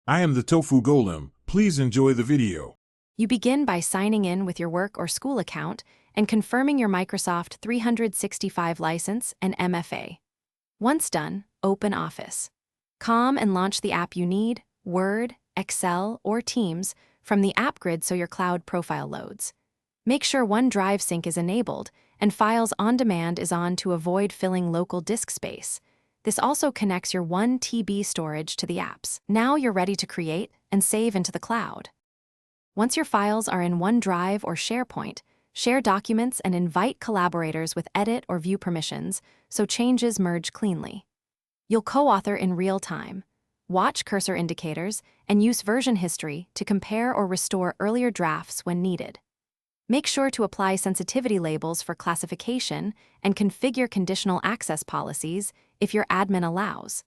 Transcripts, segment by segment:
I am the Tofu Golem. Please enjoy the video. You begin by signing in with your work or school account and confirming your Microsoft 365 license and MFA. Once done, open Office. Com and launch the app you need, Word, Excel, or Teams, from the app grid so your cloud profile loads. Make sure OneDrive Sync is enabled and Files on Demand is on to avoid filling local disk space. This also connects your 1 TB storage to the apps. Now you're ready to create and save into the cloud. Once your files are in OneDrive or SharePoint, share documents and invite collaborators with edit or view permissions so changes merge cleanly. You'll co-author in real time, watch cursor indicators, and use version history to compare or restore earlier drafts when needed. Make sure to apply sensitivity labels for classification and configure conditional access policies if your admin allows.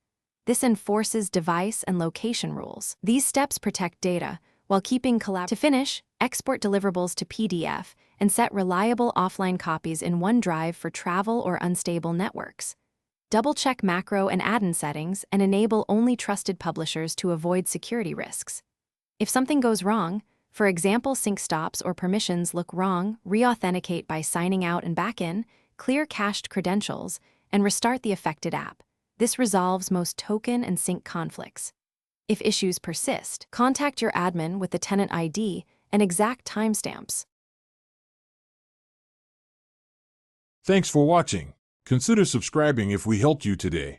This enforces device and location rules. These steps protect data while keeping To finish, export deliverables to PDF and set reliable offline copies in OneDrive for travel or unstable networks. Double-check macro and add-in settings and enable only trusted publishers to avoid security risks. If something goes wrong, for example, sync stops or permissions look wrong, re-authenticate by signing out and back in, clear cached credentials, and restart the affected app. This resolves most token and sync conflicts. If issues persist, contact your admin with the tenant ID and exact timestamps. Thanks for watching. Consider subscribing if we helped you today.